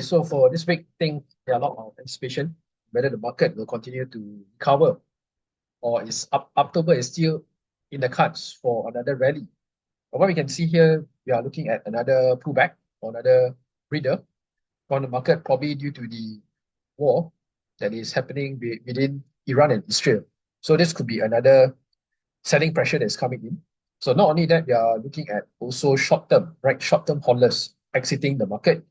So for this week, I think there are a lot of anticipation whether the market will continue to recover or is October is still in the cards for another rally. But what we can see here, we are looking at another pullback or another breather on the market, probably due to the war that is happening within Iran and Israel. So this could be another selling pressure that's coming in. So not only that, we are looking at also short-term, right? Short-term hodlers exiting the market.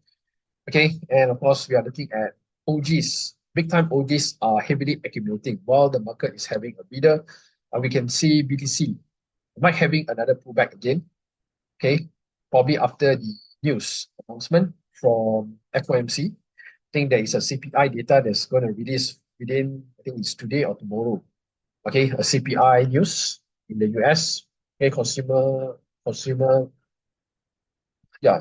Okay, and of course, we are looking at OGs. Big time OGs are heavily accumulating while the market is having a breather. We can see BTC might having another pullback again. Okay, probably after the news announcement from FOMC. I think there is a CPI data that's going to release within, I think it's today or tomorrow. Okay, a CPI news in the US. Okay, yeah,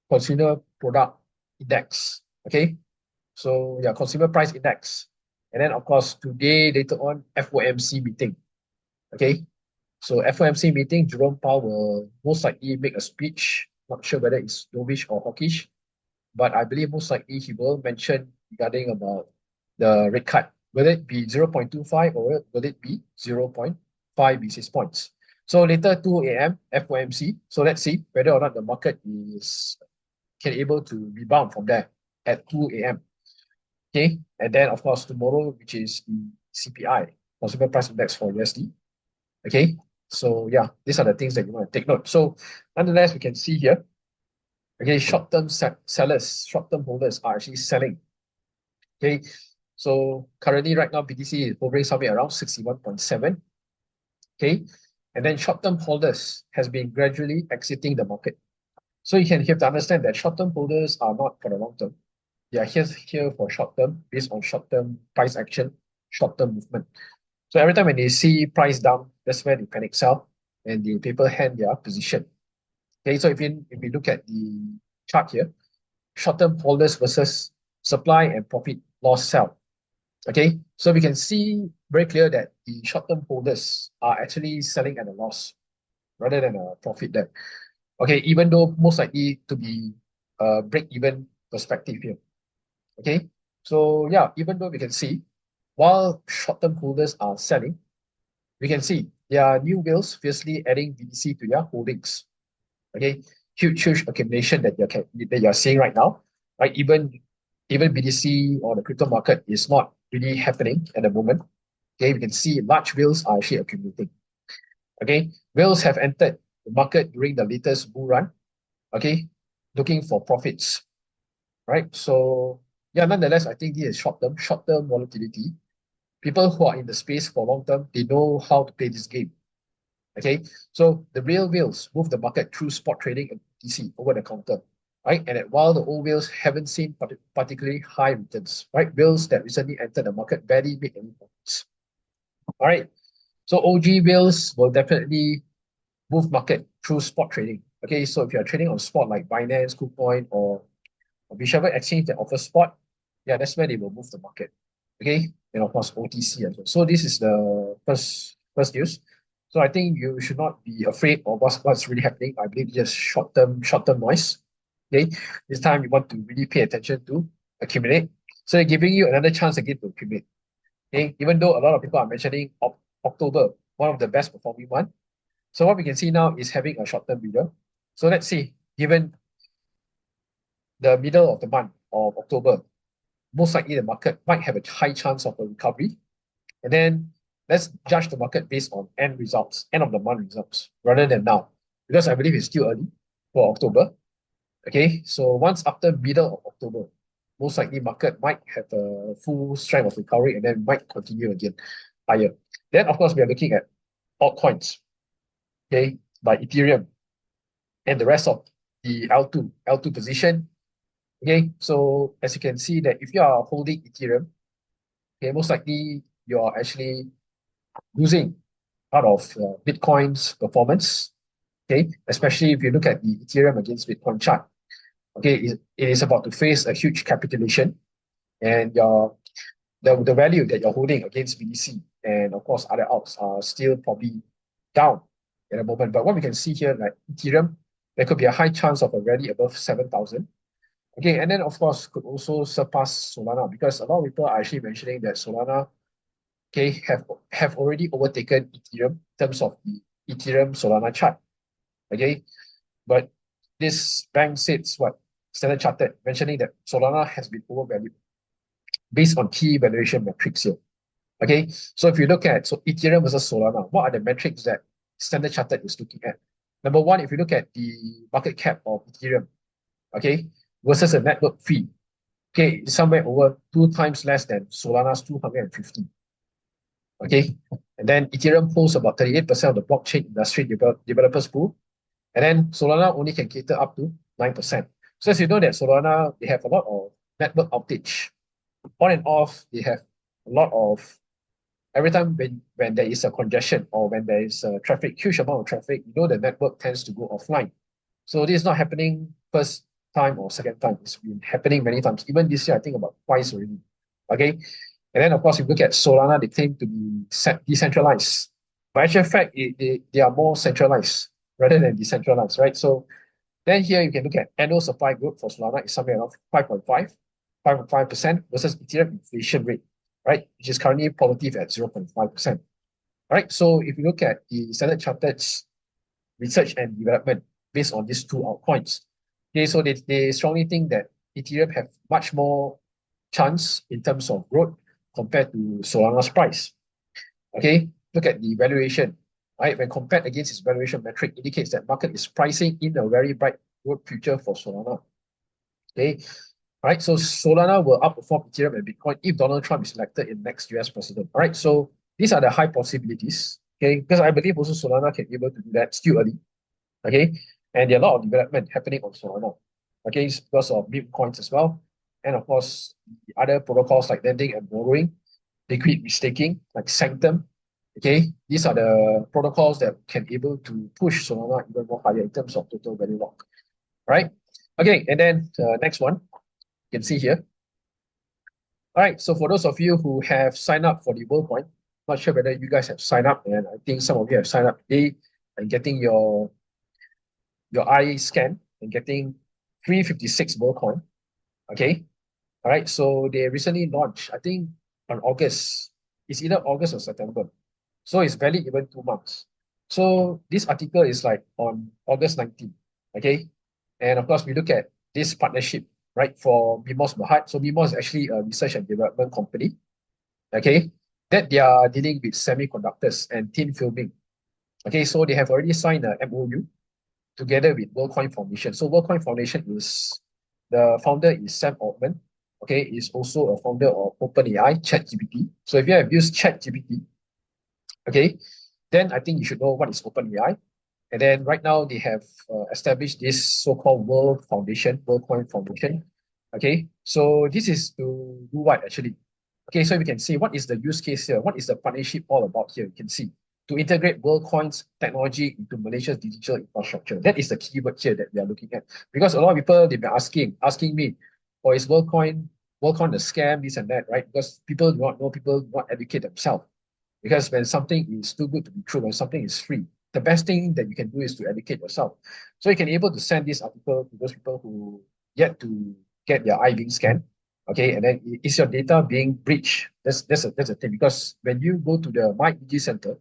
consumer product index. Okay, so yeah, consumer price index. And then of course today later on FOMC meeting. Okay, so FOMC meeting, Jerome Powell will most likely make a speech. Not sure whether it's dovish or hawkish, but I believe most likely he will mention regarding about the rate cut. Will it be 0.25 or will it be 0.5 basis points? So later 2 a.m. FOMC. So let's see whether or not the market can able to rebound from there at 2 a.m. Okay, and then of course tomorrow, which is the CPI, Consumer Price Index for USD. Okay, so yeah, these are the things that you want to take note. So nonetheless, we can see here, okay, short-term sellers, short-term holders are actually selling. Okay, so currently right now, BTC is hovering somewhere around 61.7. Okay, and then short-term holders has been gradually exiting the market. So you have to understand that short-term holders are not for the long term. They are here for short term, based on short term price action, short term movement. So every time when they see price down, that's where they panic sell and the people hand their position. Okay, so if you look at the chart here, short term holders versus supply and profit loss sell. Okay, so we can see very clear that the short term holders are actually selling at a loss rather than a profit there. Okay, even though most likely to be a break even perspective here. Okay, so yeah, even though we can see while short-term holders are selling, we can see there are new whales fiercely adding BTC to their holdings. Okay, huge accumulation that you're seeing right now. Right, even BTC or the crypto market is not really happening at the moment. Okay, we can see large whales are actually accumulating. Okay, whales have entered the market during the latest bull run. Okay, looking for profits. Right, so yeah, nonetheless, I think this is short-term volatility. People who are in the space for long term, they know how to play this game. Okay, so the real whales move the market through spot trading and BTC over the counter, right? And while the old whales haven't seen particularly high returns, right? Whales that recently entered the market barely make any profits. All right, so OG whales will definitely move market through spot trading. Okay, so if you're trading on spot like Binance, KuCoin, or whichever exchange that offers spot, yeah, that's where they will move the market. Okay, and of course OTC as well. So this is the first news. So I think you should not be afraid of what's really happening. I believe just short-term noise. Okay, this time you want to really pay attention to accumulate. So they're giving you another chance again to accumulate. Okay, even though a lot of people are mentioning October, one of the best performing one. So what we can see now is having a short-term reader. So let's see, given the middle of the month of October, most likely the market might have a high chance of a recovery. And then let's judge the market based on end of the month results, rather than now, because I believe it's still early for October. Okay, so once after middle of October, most likely market might have a full strength of recovery and then might continue again higher. Then of course we are looking at altcoins, okay, by Ethereum and the rest of the L2 position. Okay, so as you can see that if you are holding Ethereum, okay, most likely you are actually losing out of Bitcoin's performance. Okay, especially if you look at the Ethereum against Bitcoin chart. Okay, it is about to face a huge capitulation, and the value that you're holding against BTC and of course other alts are still probably down at the moment. But what we can see here, like Ethereum, there could be a high chance of a rally above 7,000. Okay, and then of course could also surpass Solana because a lot of people are actually mentioning that Solana, okay, have already overtaken Ethereum in terms of the Ethereum Solana chart. Okay, but this bank says what? Standard Chartered mentioning that Solana has been overvalued based on key valuation metrics here. Okay, so if you look at Ethereum versus Solana, what are the metrics that Standard Chartered is looking at? Number one, if you look at the market cap of Ethereum, okay, versus a network fee, okay, it's somewhere over 2 times less than Solana's 250. Okay, and then Ethereum holds about 38% of the blockchain industry developers pool, and then Solana only can cater up to 9%. So as you know that Solana, they have a lot of network outage. On and off, they have a lot of, every time when there is a congestion or when there is a traffic, huge amount of traffic, you know the network tends to go offline. So this is not happening first time or second time. It's been happening many times. Even this year, I think about twice already. Okay. And then of course, if you look at Solana, they claim to be decentralized. But actual fact, they are more centralized rather than decentralized, right? So then here you can look at annual supply growth for Solana is somewhere around 5.5% versus Ethereum inflation rate, right? Which is currently positive at 0.5%. All right. So if you look at the Standard Chartered's research and development based on these two altcoins, okay, so they strongly think that Ethereum have much more chance in terms of growth compared to Solana's price. Okay, look at the valuation, right? When compared against its valuation metric, indicates that market is pricing in a very bright growth future for Solana. Okay, all right. So Solana will outperform Ethereum and Bitcoin if Donald Trump is elected in next US president. All right. So these are the high possibilities. Okay, because I believe also Solana can be able to do that still early. Okay, and there are a lot of development happening on Solana. Okay, it's because of Memecoins as well, and of course the other protocols like lending and borrowing, liquid restaking like Sanctum. Okay, these are the protocols that can able to push Solana even more higher in terms of total value lock. Right? Okay, and then next one you can see here. All right, so for those of you who have signed up for the Worldcoin, not sure whether you guys have signed up, and I think some of you have signed up today and getting your eye scan and getting 356 Worldcoin. Okay. All right. So they recently launched, I think on August. It's either August or September. So it's valid even 2 months. So this article is like on August 19th. Okay. And of course, we look at this partnership, right, for 𝗶𝗺𝗲𝗺. So 𝗶𝗺 is actually a research and development company. Okay. That they are dealing with semiconductors and thin filming. Okay. So they have already signed a MOU together with Worldcoin Foundation. So Worldcoin Foundation is, the founder is Sam Altman. Okay, is also a founder of OpenAI, ChatGPT. So if you have used ChatGPT, okay, then I think you should know what is OpenAI. And then right now they have established this so-called Worldcoin Foundation. Okay, so this is to do what actually? Okay, so we can see what is the use case here. What is the partnership all about here? You can see to integrate Worldcoin's technology into Malaysia's digital infrastructure. That is the keyword here that we are looking at. Because a lot of people, they've been asking me, or is Worldcoin a scam, this and that, right? Because people do not know, people do not educate themselves. Because when something is too good to be true, when something is free, the best thing that you can do is to educate yourself. So you can able to send this article to those people who yet to get their eye being scanned. Okay, and then is your data being breached? That's a thing. Because when you go to the My EG Center,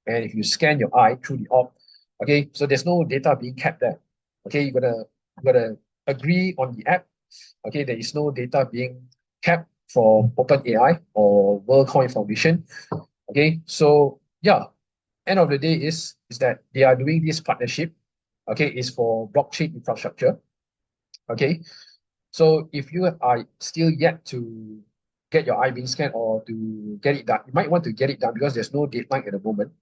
and if you scan your eye through the op, okay, so there's no data being kept there. Okay, you gotta agree on the app. Okay, there is no data being kept for OpenAI or Worldcoin Foundation. Okay, so yeah, end of the day is that they are doing this partnership. Okay, is for blockchain infrastructure. Okay, so if you are still yet to get your eye being scanned or to get it done, you might want to get it done because there's no deadline at the moment.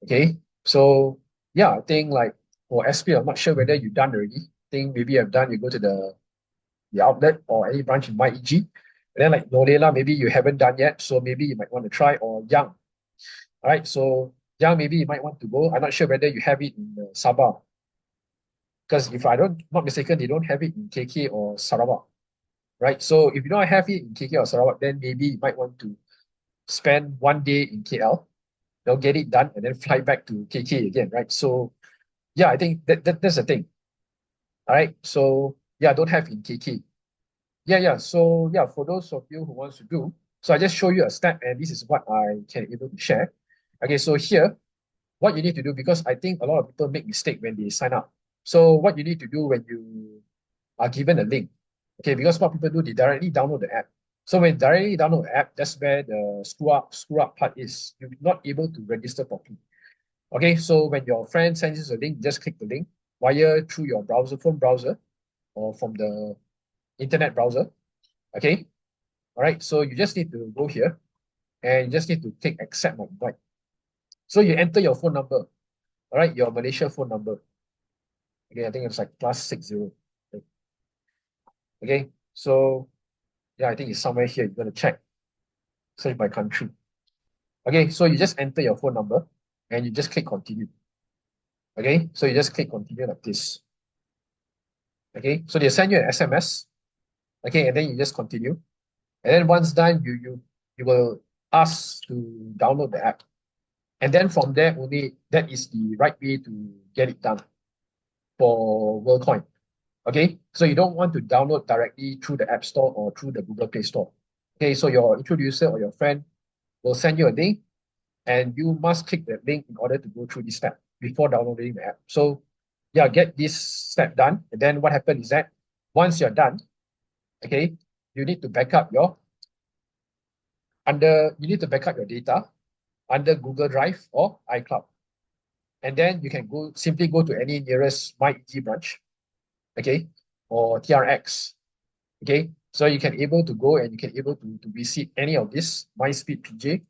Okay, so yeah, I think like for SP, I'm not sure whether you've done already. I think maybe you've done, you go to the outlet or any branch in MyEG. And then like Nolela, maybe you haven't done yet, so maybe you might want to try, or Young. All right, so Young, maybe you might want to go. I'm not sure whether you have it in Sabah. Because if I don't, not mistaken, they don't have it in KK or Sarawak. Right? So if you don't have it in KK or Sarawak, then maybe you might want to spend 1 day in KL, they'll get it done, and then fly back to KK again, right? So yeah, I think that's the thing. All right. So yeah, don't have in KK. Yeah. So yeah, for those of you who wants to do, so I just show you a step, and this is what I can able to share. Okay, so here, what you need to do, because I think a lot of people make mistake when they sign up. So what you need to do when you are given a link, okay, because what people do, they directly download the app. So when directly download the app, that's where the screw up part is. You're not able to register properly. Okay, so when your friend sends you a link, just click the link via through your browser, phone browser, or from the internet browser. Okay, all right. So you just need to go here and you just need to click accept my invite. So you enter your phone number, all right, your Malaysia phone number. Okay, I think it's like +60. Okay, so yeah, I think it's somewhere here. You're gonna check, search by country. Okay, so you just enter your phone number and you just click continue. Okay, so you just click continue like this. Okay, so they send you an SMS. Okay, and then you just continue. And then once done, you will ask to download the app. And then from there only, that is the right way to get it done for Worldcoin. Okay, so you don't want to download directly through the App Store or through the Google Play Store. Okay, so your introducer or your friend will send you a link, and you must click that link in order to go through this step before downloading the app. So yeah, get this step done. And then what happens is that once you're done, okay, you need to back up your you need to back up your data under Google Drive or iCloud. And then you can simply go to any nearest MyEG branch, okay, or TRX, okay. So you can able to go and you can able to visit any of this MySpeed PJ,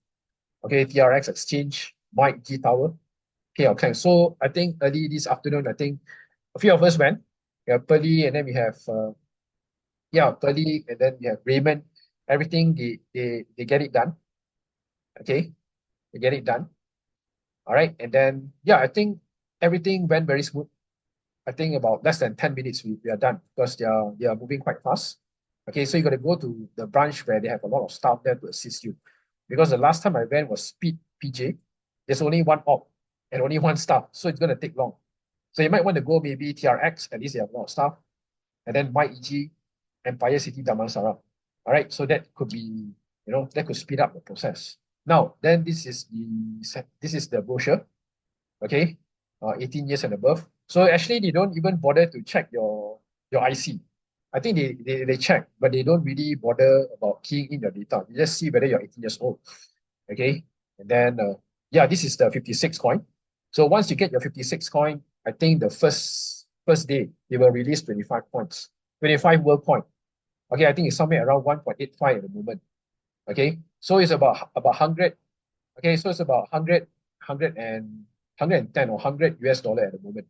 okay, TRX Exchange, MyEG Tower, okay. So I think early this afternoon, I think a few of us went. We have Pearly, and then we have Pearly, and then we have Raymond. Everything they get it done, okay. They get it done. All right, and then yeah, I think everything went very smooth. I think about less than 10 minutes we are done because they are moving quite fast. Okay, so you got to go to the branch where they have a lot of staff there to assist you. Because the last time I went was Speed PJ. There's only one op and only one staff, so it's gonna take long. So you might want to go maybe TRX, at least they have a lot of staff, and then MyEG, Empire City Damansara. All right, so that could be, that could speed up the process. Now, then this is the brochure, okay, 18 years and above. So actually, they don't even bother to check your IC. I think they check, but they don't really bother about keying in your data. You just see whether you're 18 years old, okay? And then, yeah, this is the 56 coin. So once you get your 56 coin, I think the first day, they will release 25 points, 25 Worldcoin. Okay, I think it's somewhere around 1.85 at the moment. Okay, so it's about 100. Okay, so it's about 110 or $100 at the moment.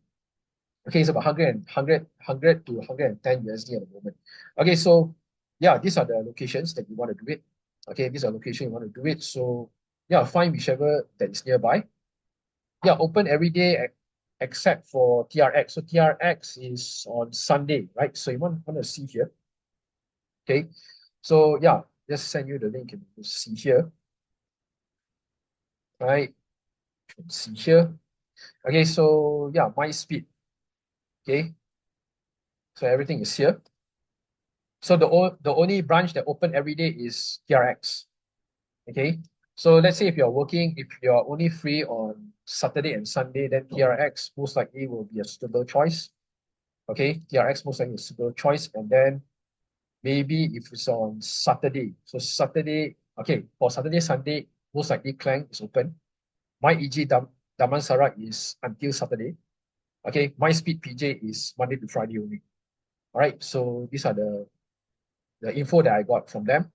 Okay, it's about 100 to 110 USD at the moment. Okay, so yeah, these are the locations that you want to do it. Okay, these are locations you want to do it. So yeah, find whichever that is nearby. Yeah, open every day except for TRX. So TRX is on Sunday, right? So you want to see here. Okay, so yeah, just send you the link and you see here. Right, see here. Okay, so yeah, my speed. Okay, so everything is here. So the only branch that open every day is TRX. Okay, so let's say if you're only free on Saturday and Sunday, then TRX most likely will be a suitable choice. Okay, TRX most likely is a suitable choice, and then maybe if it's on Saturday, so Saturday, okay, for Saturday, Sunday, most likely Clang is open. MyEG Damansara is until Saturday. Okay, my speed PJ is Monday to Friday only. All right, so these are the info that I got from them.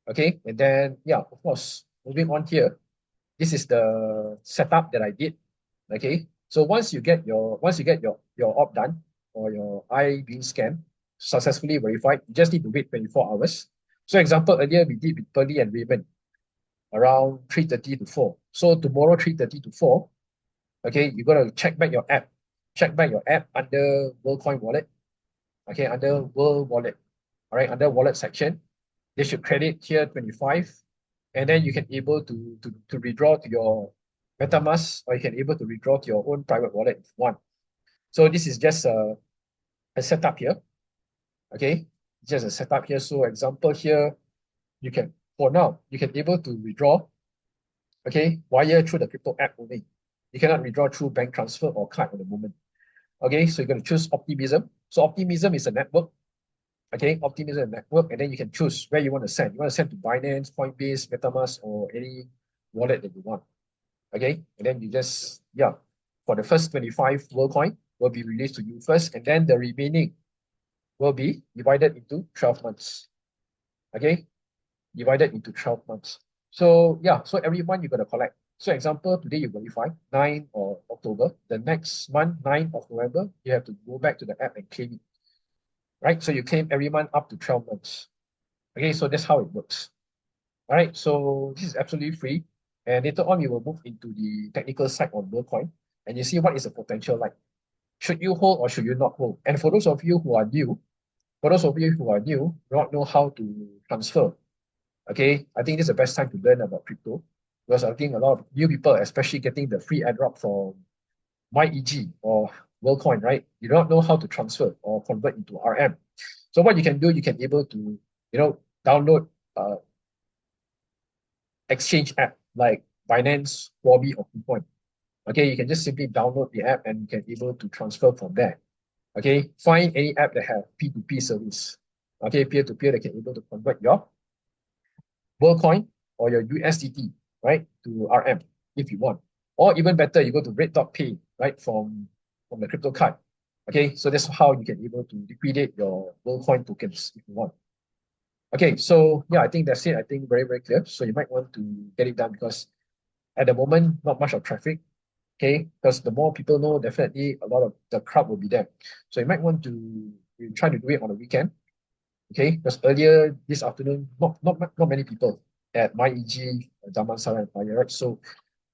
Okay, and then yeah, of course, moving on here, this is the setup that I did. Okay, so once you get your op done or your eye being scanned, successfully verified, you just need to wait 24 hours. So example, earlier we did with Pearly and Raymond around 3:30 to 4. So tomorrow 3:30 to 4, okay, you gotta check back your app. Check back your app under Worldcoin wallet. Okay, under World Wallet. All right, under wallet section, they should credit here 25, and then you can able to withdraw to your MetaMask, or you can able to withdraw to your own private wallet if you want. So this is just a setup here. Okay, just a setup here. So example here, you can, for now, you can able to withdraw, okay, wire through the crypto app only. You cannot withdraw through bank transfer or card at the moment. Okay, so you're going to choose Optimism. So Optimism is a network. Okay, Optimism is a network, and then you can choose where you want to send. You want to send to Binance, Coinbase, MetaMask, or any wallet that you want. Okay, and then you just, yeah, for the first 25 Worldcoin will be released to you first, and then the remaining will be divided into 12 months. Okay, divided into 12 months. So yeah, so every month you're going to collect. So example, today you verify 9 of October. The next month, 9 of November, you have to go back to the app and claim it. Right? So you claim every month up to 12 months. Okay, so that's how it works. All right, so this is absolutely free. And later on, we will move into the technical side on Worldcoin, and you see what is the potential like. Should you hold or should you not hold? And for those of you who are new, do not know how to transfer. Okay, I think this is the best time to learn about crypto, because I think a lot of new people, especially getting the free airdrop from MyEG or Worldcoin, right? You don't know how to transfer or convert into RM. So what you can do, you can able to, download exchange app like Binance, Huobi, or Bitcoin. Okay, you can just simply download the app and you can able to transfer from there. Okay, find any app that have P2P service. Okay, peer-to-peer that can able to convert your Worldcoin or your USDT, right, to RM if you want. Or even better, you go to red.pay, right, from the crypto card. Okay, so that's how you can able to liquidate your Worldcoin tokens if you want. Okay, so yeah, I think that's it. I think very, very clear. So you might want to get it done because at the moment, not much of traffic. Okay, because the more people know, definitely a lot of the crowd will be there. So you might want to try to do it on a weekend. Okay, because earlier this afternoon, not many people at MyEG, Damansara and Fire, right? So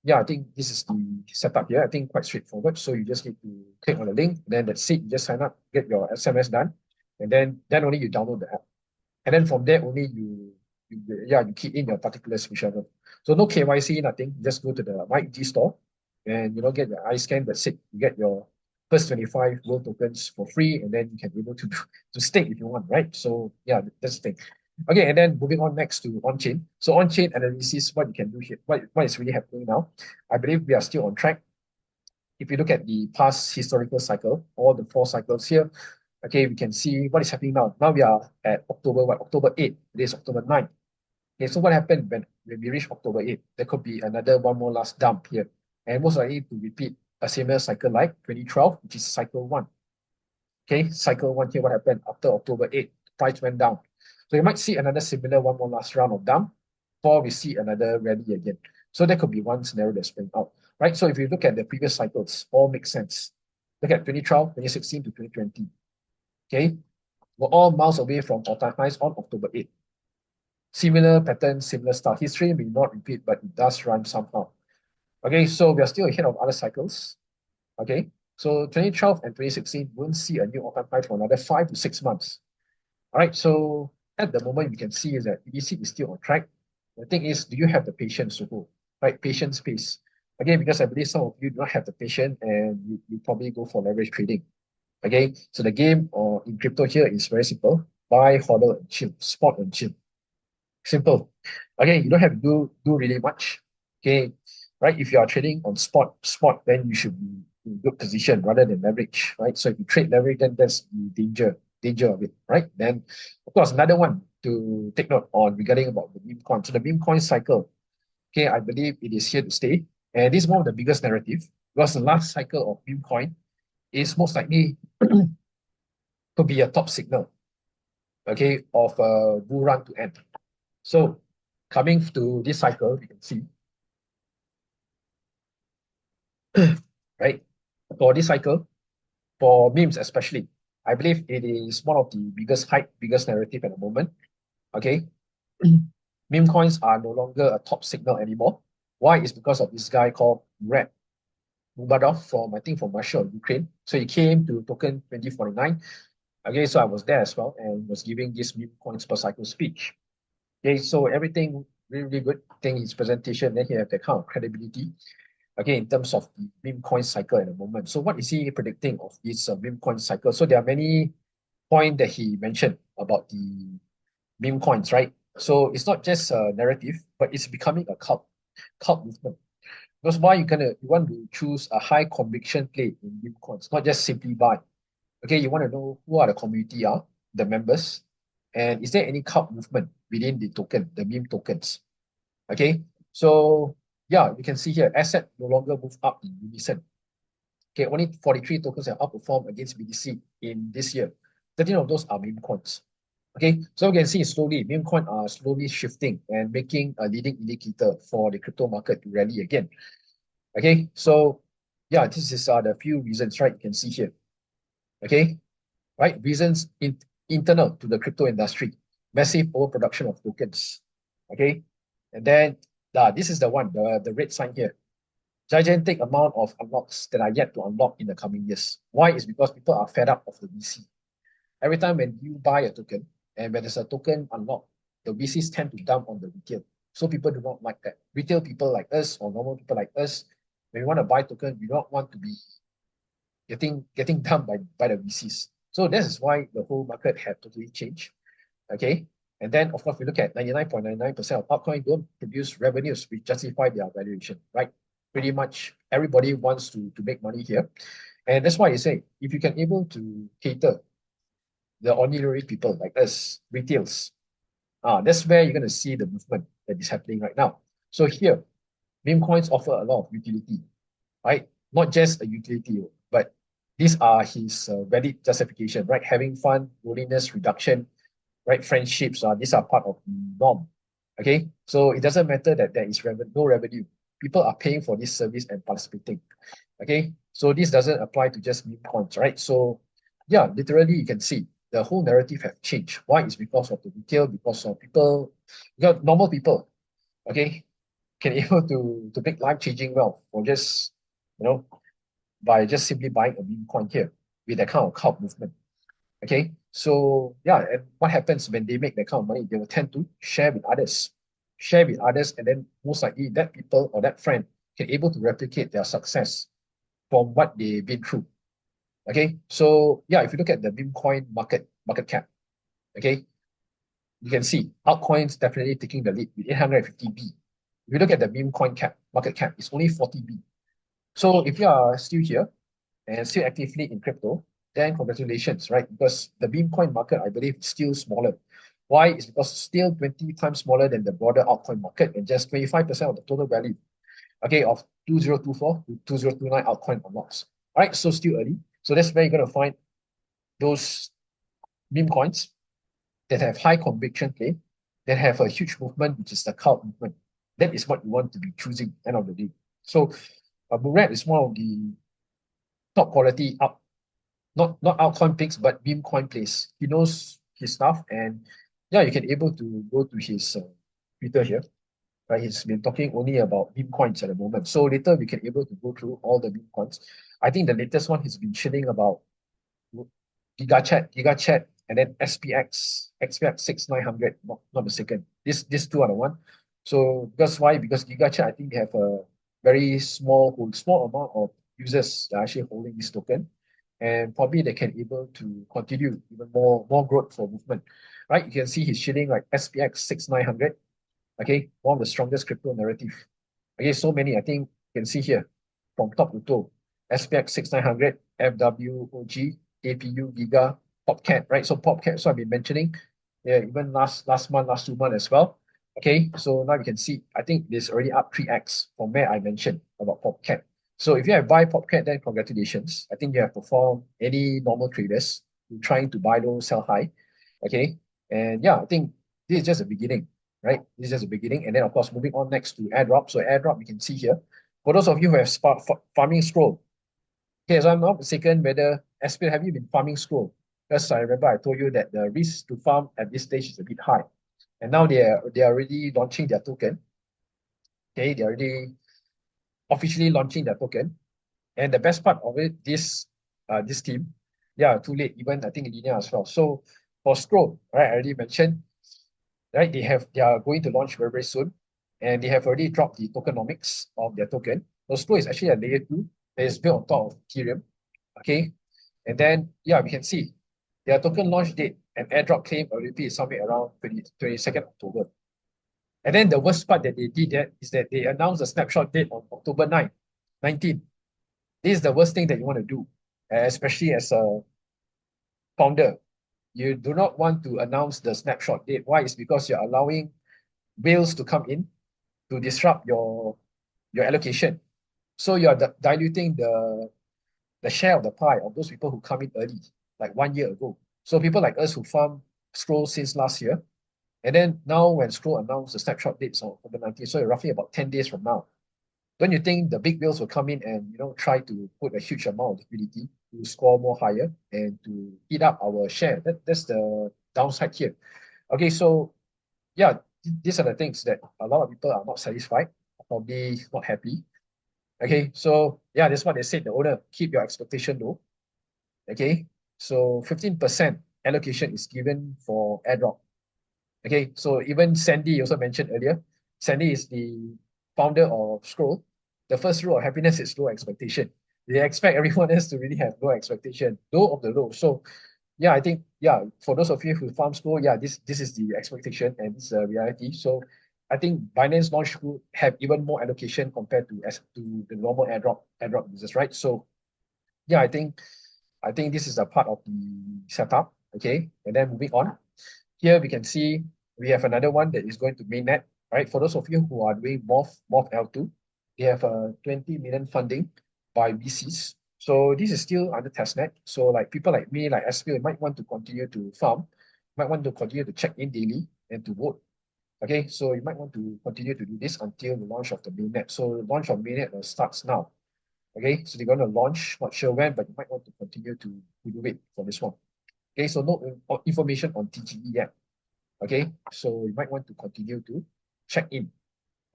yeah, I think this is the setup here. I think quite straightforward. So you just need to click on the link, then that's it. You just sign up, get your SMS done, and then only you download the app. And then from there only you key in your particulars, whichever. So no KYC, nothing. You just go to the MyEG store and get your eye scan, that's it. You get your first 25 world tokens for free, and then you can be able to stake if you want, right? So yeah, that's the thing. Okay, and then moving on next to on-chain. So on-chain analysis, what you can do here, what is really happening now, I believe we are still on track. If you look at the past historical cycle, all the 4 cycles here, okay, we can see what is happening now. Now we are at October 8th. It is October 9th. Okay, so what happened when we reach October 8th? There could be another one more last dump here. And most likely to repeat a similar cycle like 2012, which is cycle 1. Okay, cycle 1 here, what happened after October 8th? Price went down. So you might see another similar one more last round of dump before we see another rally again. So that could be one scenario that's playing out, right? So if you look at the previous cycles, all make sense. Look at 2012, 2016 to 2020. Okay, we're all miles away from all-time highs on October 8th. Similar pattern, similar style. History may not repeat, but it does rhyme somehow. Okay, so we are still ahead of other cycles. Okay, so 2012 and 2016 won't see a new all-time high for another 5 to 6 months. All right, so at the moment, we can see is that EDC is still on track. The thing is, do you have the patience to go? Right, patience, pace. Again, because I believe some of you do not have the patience and you probably go for leverage trading. Okay, so the game in crypto here is very simple. Buy, hodl, and chill. Spot and chill. Simple. Okay, you don't have to do really much. Okay, right? If you are trading on spot, then you should be in good position rather than leverage, right? So if you trade leverage, then that's the danger of it, right? Then, of course, another one to take note on regarding about the meme coin. So the meme coin cycle, okay, I believe it is here to stay, and this is one of the biggest narrative because the last cycle of meme coin is most likely to be a top signal, okay, of a bull run to end. So coming to this cycle, you can see, right? For this cycle, for memes especially, I believe it is one of the biggest hype, biggest narrative at the moment. Okay. Meme coins are no longer a top signal anymore. Why? It's because of this guy called Murad from, I think, from Russia or Ukraine. So he came to token 2049. Okay, so I was there as well and was giving this meme coins per cycle speech. Okay, so everything really, really good. I think his presentation, then he had that kind of credibility. Okay, in terms of the meme coin cycle at the moment. So what is he predicting of this meme coin cycle? So there are many points that he mentioned. about the meme coins, right? So it's not just a narrative, but it's becoming a cult movement. Because why you want to choose a high conviction play in meme coins, not just simply buy. Okay, you want to know who are the community are, the members, and is there any cult movement within the token, the meme tokens? Okay, so yeah, you can see here, asset no longer move up in unison. Okay, only 43 tokens have outperformed against BTC in this year. 13 of those are meme coins. Okay, so you can see slowly, meme coin are slowly shifting and making a leading indicator for the crypto market to rally again. Okay, so yeah, this is the few reasons, right? You can see here. Okay, right? Reasons internal to the crypto industry, massive overproduction of tokens. Okay, and then this is the one, the red sign here. Gigantic amount of unlocks that are yet to unlock in the coming years. Why? Is because people are fed up of the VC. Every time when you buy a token and when there's a token unlocked, the VCs tend to dump on the retail. So people do not like that. Retail people like us or normal people like us, when we want to buy token, we don't want to be getting dumped by the VCs. So this is why the whole market had totally changed. Okay. And then of course we look at 99.99% of altcoin don't produce revenues which justify their valuation, right? Pretty much everybody wants to make money here. And that's why you say if you can able to cater the ordinary people like us, retails, that's where you're going to see the movement that is happening right now. So here, meme coins offer a lot of utility, right? Not just a utility, but these are his valid justification, right? Having fun, loneliness reduction, right? Friendships, these are part of the norm. Okay, so it doesn't matter that there is no revenue. People are paying for this service and participating. Okay, so this doesn't apply to just meme coins, right? So yeah, literally you can see the whole narrative have changed. Why? It's because of the retail, because of people, because normal people, okay, can able to make life-changing wealth for just, you know, by just simply buying a meme coin here with that kind of cult movement. Okay, so yeah, and what happens when they make that kind of money? They will tend to share with others, and then most likely that people or that friend can able to replicate their success from what they've been through. Okay, so yeah, if you look at the meme coin market cap, okay, you can see altcoins definitely taking the lead with 850 B. If you look at the meme coin market cap, it's only 40 B. So if you are still here and still actively in crypto, then congratulations, right? Because the meme coin market, I believe, is still smaller. Why? It's because it's still 20 times smaller than the broader altcoin market and just 25% of the total value, okay, of 2024 to 2029 altcoin unlocks. All right, so still early. So that's where you're going to find those meme coins that have high conviction play, that have a huge movement, which is the cult movement. That is what you want to be choosing end of the day. So Murad is one of the top quality not altcoin picks, but meme coin plays. He knows his stuff, and yeah, you can able to go to his Twitter here. Right, he's been talking only about meme coins at the moment. So later we can able to go through all the meme coins. I think the latest one he's been chilling about GigaChat, and then SPX 6900, not mistaken. These two are the one. So because why? Because GigaChat, I think they have a very small amount of users that are actually holding this token, and probably they can able to continue even more growth for movement. Right, you can see he's shilling like SPX 6900. Okay, one of the strongest crypto narrative. Okay, so many, I think you can see here from top to toe. SPX 6900, FWOG, APU, Giga, PopCat, right? So PopCat, so I've been mentioning, yeah, even last 2 months as well. Okay, so now you can see, I think this already up 3x from where I mentioned about PopCat. So if you have buy PopCat, then congratulations. I think you have performed any normal traders who trying to buy low, sell high. Okay, and yeah, I think this is just the beginning, right? This is just the beginning. And then of course, moving on next to Airdrop. So Airdrop, you can see here, for those of you who have farming scroll, okay, so I'm not mistaken whether SPL, have you been farming scroll? Because I remember I told you that the risk to farm at this stage is a bit high. And now they are already launching their token. Okay, they're already officially launching their token. And the best part of it, this team, yeah, too late, even I think Linear as well. So for Scroll, right, I already mentioned, right, they are going to launch very soon, and they have already dropped the tokenomics of their token. So Scroll is actually a layer 2 that is built on top of Ethereum. Okay, and then yeah, we can see their token launch date and airdrop claim already is somewhere around 22nd October. And then the worst part that they did that is that they announced a snapshot date on October 9, 19. This is the worst thing that you want to do, especially as a founder. You do not want to announce the snapshot date. Why? It's because you're allowing whales to come in to disrupt your allocation. So you're diluting the share of the pie of those people who come in early, like 1 year ago. So people like us who farm Scroll since last year, and then now when Scroll announced the snapshot dates on October 19, so roughly about 10 days from now, don't you think the big whales will come in and try to put a huge amount of liquidity to score more higher and to eat up our share? That's the downside here. Okay, so yeah, these are the things that a lot of people are not satisfied, probably not happy. Okay, so yeah, that's what they said. The owner, keep your expectation low. Okay, so 15% allocation is given for airdrop. Okay, so even Sandy also mentioned earlier. Sandy is the founder of Scroll. The first rule of happiness is low expectation. They expect everyone else to really have low expectation, low of the low. So yeah, I think, yeah, for those of you who farm Scroll, yeah, this is the expectation and this is the reality. So I think Binance Launch will have even more allocation compared to the normal airdrop users, right? So yeah, I think this is a part of the setup. Okay, and then moving on. Here we can see we have another one that is going to mainnet, right? For those of you who are doing Morph L2, they have a 20 million funding by VCs. So this is still under testnet. So like people like me, like SPL, might want to continue to farm, might want to continue to check in daily and to vote. Okay, so you might want to continue to do this until the launch of the mainnet. So the launch of mainnet starts now. Okay, so they're going to launch, not sure when, but you might want to continue to do it for this one. Okay, so no information on TGE yet. Okay, so you might want to continue to check in.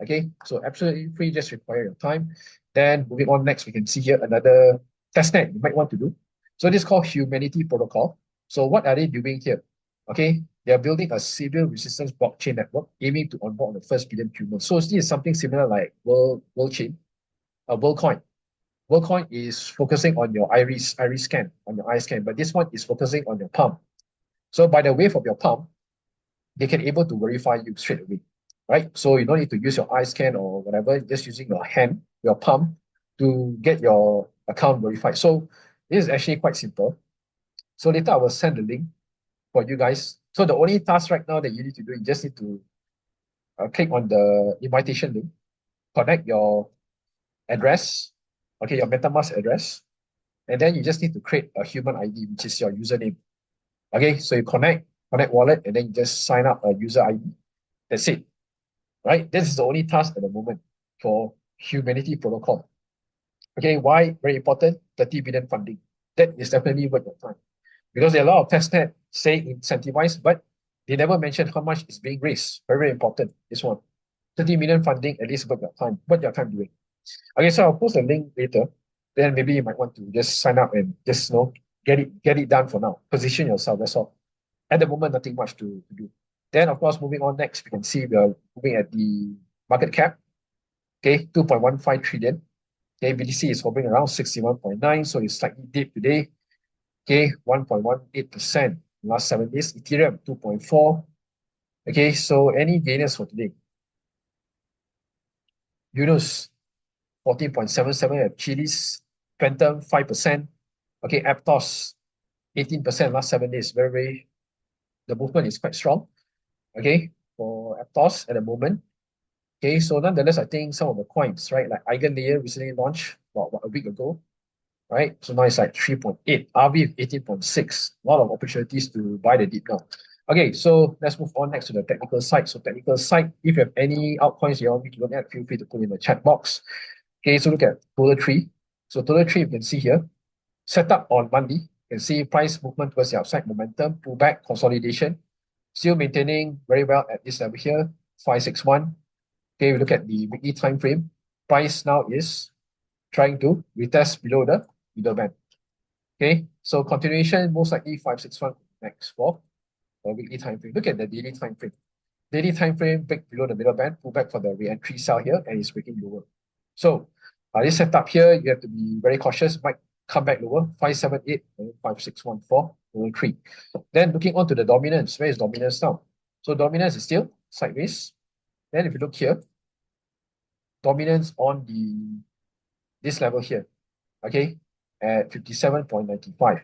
Okay, so absolutely free, just require your time. Then moving on next, we can see here another testnet you might want to do. So this is called Humanity Protocol. So what are they doing here? Okay, they are building a civil resistance blockchain network aiming to onboard the first billion humans. So this is something similar like Worldcoin. Worldcoin is focusing on your iris scan, on your eye scan, but this one is focusing on your palm. So by the wave of your palm, they can able to verify you straight away, right? So you don't need to use your eye scan or whatever, just using your hand, your palm, to get your account verified. So this is actually quite simple. So later I will send the link for you guys. So the only task right now that you need to do, you just need to click on the invitation link, connect your address, okay, your MetaMask address, and then you just need to create a human ID, which is your username. Okay, so you connect wallet, and then you just sign up a user ID. That's it, right? This is the only task at the moment for Humanity Protocol. Okay, why? Very important, 30 billion funding. That is definitely worth your time. Because there are a lot of testnet say incentivized, but they never mention how much is being raised. Very, very important, this one. 30 million funding, at least worth your time. What your time doing? Okay, so I'll post a link later. Then maybe you might want to just sign up and just get it done for now. Position yourself, that's all. At the moment, nothing much to do. Then, of course, moving on next, we can see we are moving at the market cap. Okay, 2.15 trillion. Okay, BTC is hovering around 61.9, so it's slightly dipped today. Okay, 1.18% last 7 days. Ethereum 2.4. Okay, so any gainers for today? Yunus 14.77 at Chili's. Phantom 5%. Okay, Aptos 18% last 7 days. Very, the movement is quite strong. Okay, for Aptos at the moment. Okay, so nonetheless, I think some of the coins, right, like EigenLayer recently launched about a week ago, right? So now it's like 3.8, RV 18.6. A lot of opportunities to buy the dip now. Okay, so let's move on next to the technical side. So technical side, if you have any altcoins you want me to look at, feel free to put in the chat box. Okay, so look at Total Tree. So Total Tree, you can see here, set up on Monday. You can see price movement towards the upside, momentum, pullback, consolidation, still maintaining very well at this level here, 561. Okay, we look at the weekly time frame. Price now is trying to retest below the middle band. Okay, so continuation, most likely 561 next for the weekly time frame. Look at the daily time frame. Daily time frame break below the middle band, pull back for the re-entry sell here, and it's breaking lower. So this setup here, you have to be very cautious. Might come back lower, 578 and 5614. 0.03. Then looking on to the dominance, where is dominance now? So dominance is still sideways. Then if you look here, dominance on this level here, okay, at 57.95.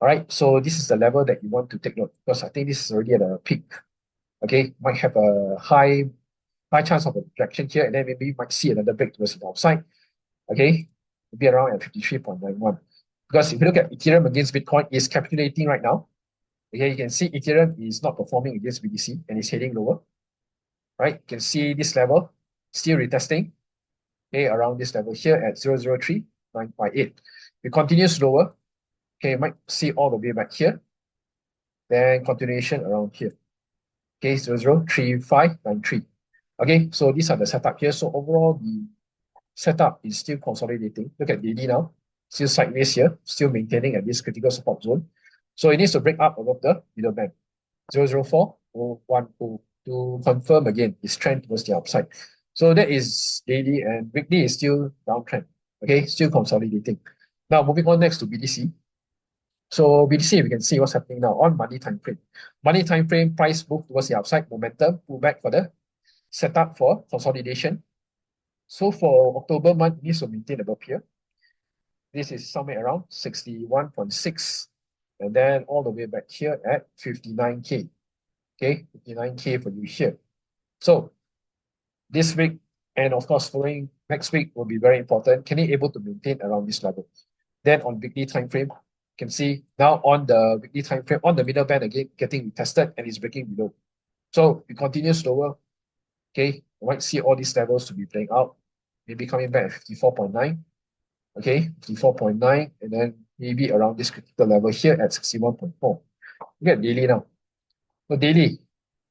All right, so this is the level that you want to take note, because I think this is already at a peak. Okay, might have a high chance of a rejection here, and then maybe you might see another break towards the downside. Okay, maybe around at 53.91. Because if you look at Ethereum against Bitcoin, it's capitulating right now. Okay, you can see Ethereum is not performing against BTC and it's heading lower. Right, you can see this level still retesting. Okay, around this level here at 0.03958. If it continues lower, okay, you might see all the way back here. Then continuation around here. Okay, 0.03593. Okay, so these are the setup here. So overall, the setup is still consolidating. Look at daily now, still sideways here, still maintaining at this critical support zone. So it needs to break up above the middle band, 0.04010 to confirm again its trend towards the upside. So that is daily, and weekly is still downtrend. Okay, still consolidating. Now moving on next to BTC. So BTC, we can see what's happening now on money time frame. Money time frame price move towards the upside, momentum pull back for the setup for consolidation. So for October month, it needs to maintain above here. This is somewhere around 61.6, and then all the way back here at 59K. Okay, 59K for you here. So this week, and of course following next week, will be very important. Can it able to maintain around this level? Then on weekly time frame, you can see now on the weekly time frame, on the middle band again, getting retested and is breaking below. So it continues lower. Okay, you might see all these levels to be playing out. Maybe coming back at 54.9. Okay, 54.9, and then maybe around this critical level here at 61.4. Look at daily now. So daily,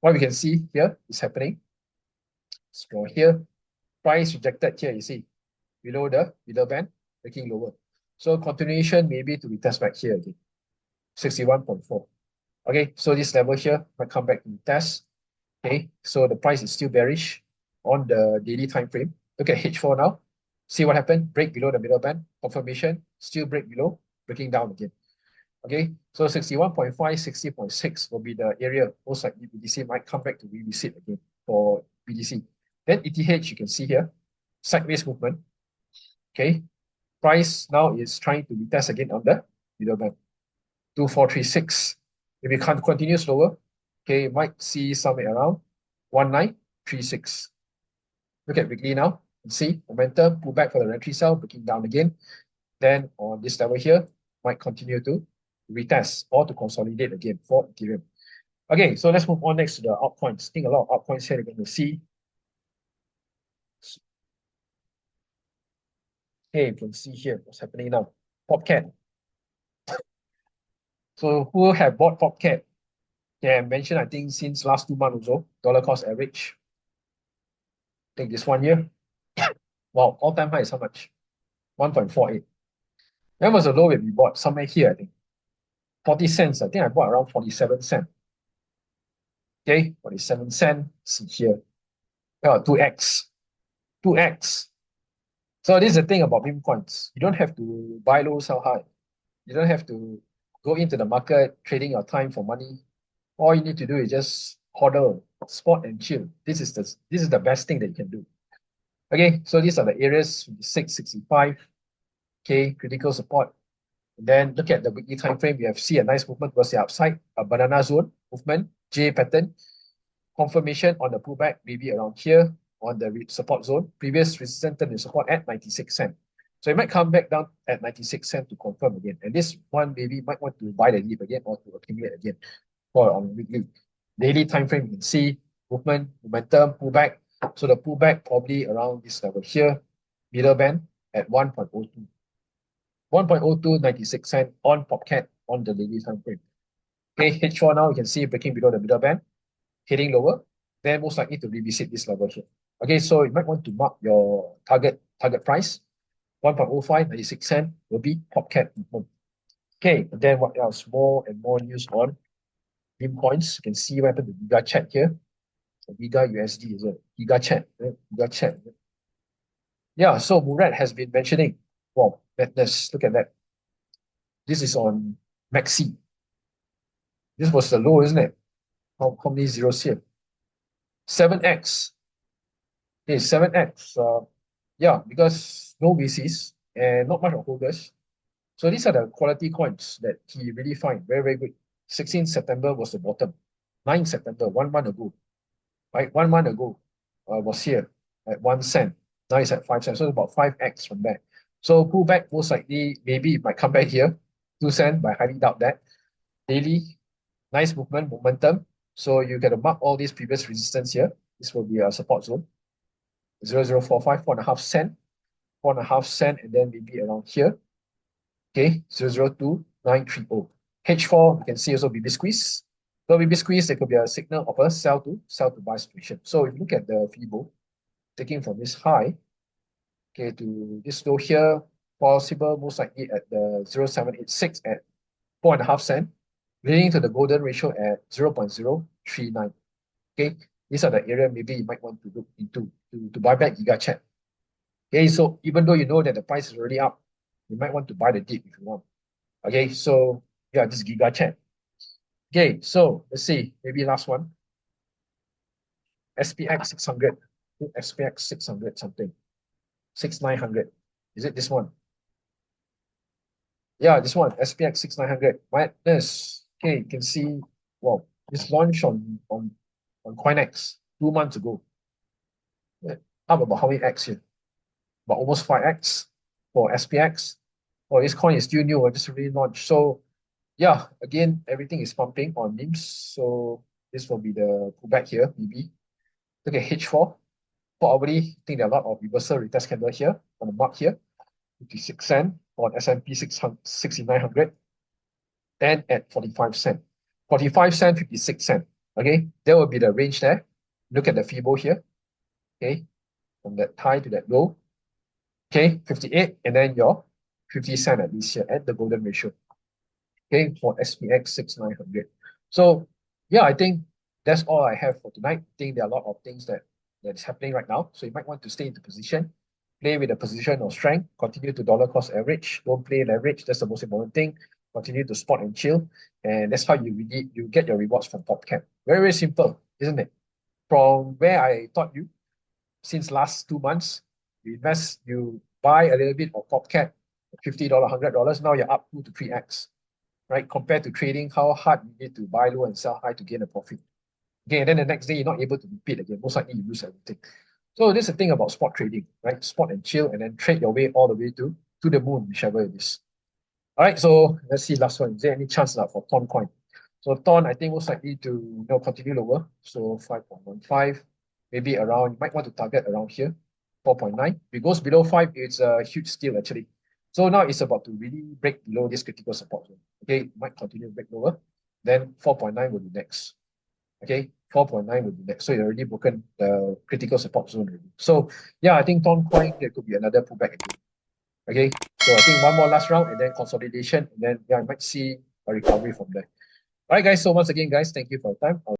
what we can see here is happening. Scroll here, price rejected here, you see, below the middle band, breaking lower. So continuation maybe to retest back here again, 61.4. Okay, so this level here might come back to test. Okay, so the price is still bearish on the daily time frame. Look at H4 now. See what happened? Break below the middle band. Confirmation, still break below, breaking down again. Okay, so 61.5, 60.6 will be the area most likely BTC might come back to revisit again for BTC. Then ETH, you can see here, sideways movement. Okay, price now is trying to retest again on the middle band, 2436. If it can't continue slower, okay, you might see somewhere around 1936. Look at weekly now. You see momentum, pull back for the entry cell, breaking down again. Then on this level here, might continue to retest or to consolidate again for Ethereum. Okay, so let's move on next to the altcoins. I think a lot of altcoins here you're going to see. Okay, you can see here what's happening now. Popcat. So who have bought Popcat? Yeah, I mentioned I think since last 2 months or so, dollar cost average. Take this 1 year. Wow, all-time high is how much? 1.48. That was the low when we bought somewhere here, I think. 40 cents. I think I bought around 47 cents. Okay, 47 cents here. 2x. 2x. So this is the thing about meme coins. You don't have to buy low, sell high. You don't have to go into the market trading your time for money. All you need to do is just hodl, spot and chill. This is the best thing that you can do. Okay, so these are the areas 56, 65. Okay, critical support. And then look at the weekly time frame. We have seen a nice movement towards the upside, a banana zone movement, J pattern, confirmation on the pullback, maybe around here on the support zone. Previous resistance and support at 96 cents. So it might come back down at 96 cents to confirm again. And this one maybe might want to buy the dip again or to accumulate again for on weekly. Daily time frame, you can see movement, momentum, pullback. So the pullback probably around this level here, middle band at 1.02. 1.02, 96 cents on Popcat on the daily time frame. Okay, H4 now you can see breaking below the middle band, heading lower, then most likely to revisit this level here. Okay, so you might want to mark your target price. 1.05, 96 cents will be Popcat movement. Okay, and then what else? More and more news on meme coins. You can see what happened to Giga Chat here. Giga USD is it? Giga Chat. Giga Chat. Yeah, so Murad has been mentioning. Wow, let's look at that. This is on Maxi. This was the low, isn't it? How many zeros here? 7x. Okay, 7x. Yeah, because no VCs and not much of holders. So these are the quality coins that he really find very, very good. 16th September was the bottom. 9th September, 1 month ago, right? 1 month ago was here at 1 cent. Now it's at 5 cents. So about 5x from there. So pullback most likely, maybe it might come back here. 2 cents, but I highly doubt that. Daily, nice movement, momentum. So you get to mark all these previous resistance here. This will be a support zone. 0045, 4.5 cent, 4.5 cent, and then maybe around here. Okay, 002930. H4, you can see also BB squeeze. So BB squeeze, there could be a signal of a sell to buy situation. So if you look at the FIBO, taking from this high, okay, to this low here, possible most likely at the 0786 at 4.5 cent, leading to the golden ratio at 0.039. Okay, these are the area maybe you might want to look into to buy back GigaChat. Okay, so even though you know that the price is already up, you might want to buy the dip if you want. Okay, so yeah, this GigaChat. Okay, so let's see, maybe last one. SPX 600. SPX 600 something. 6900. Is it this one? Yeah, this one, SPX 6900. Madness. Okay, you can see, wow, this launched on Coinex 2 months ago. Up about how many X here? About almost 5X for SPX. Oh, this coin is still new, I just really launched. So yeah, again, everything is pumping on NIMS. So this will be the pullback here, maybe. Look at H4. For hourly, I think there are a lot of reversal retest candle here on the mark here. 56 cent on S&P 6900 and at 45 cent. 45 cent, 56 cent. Okay, there will be the range there. Look at the FIBO here. Okay, from that high to that low. Okay, 58, and then your 50 cent at least here at the golden ratio. Okay, for SPX 6900. So yeah, I think that's all I have for tonight. I think there are a lot of things that is happening right now. So you might want to stay in the position, play with a position of strength, continue to dollar cost average, don't play leverage. That's the most important thing. Continue to spot and chill. And that's how you get your rewards from PopCap. Very, very simple, isn't it? From where I taught you since last 2 months, you buy a little bit of PopCap, $50, $100, now you're up 2 to 3x. Right? Compared to trading, how hard you need to buy low and sell high to gain a profit. Okay, and then the next day you're not able to repeat again. Most likely you lose everything. So this is the thing about spot trading, right? Spot and chill, and then trade your way all the way to the moon, whichever it is. All right, so let's see last one. Is there any chance for Ton coin? So Ton, I think most likely to continue lower. So 5.15, maybe around. You might want to target around here, 4.9. If it goes below 5, it's a huge steal actually. So now it's about to really break below this critical support zone. Okay, it might continue to break lower. Then 4.9 will be next. Okay, 4.9 will be next. So you already broken the critical support zone already. So yeah, I think Ton coin, there could be another pullback again. Okay, so I think one more last round and then consolidation, and then yeah, I might see a recovery from there. All right, guys. So once again, guys, thank you for your time.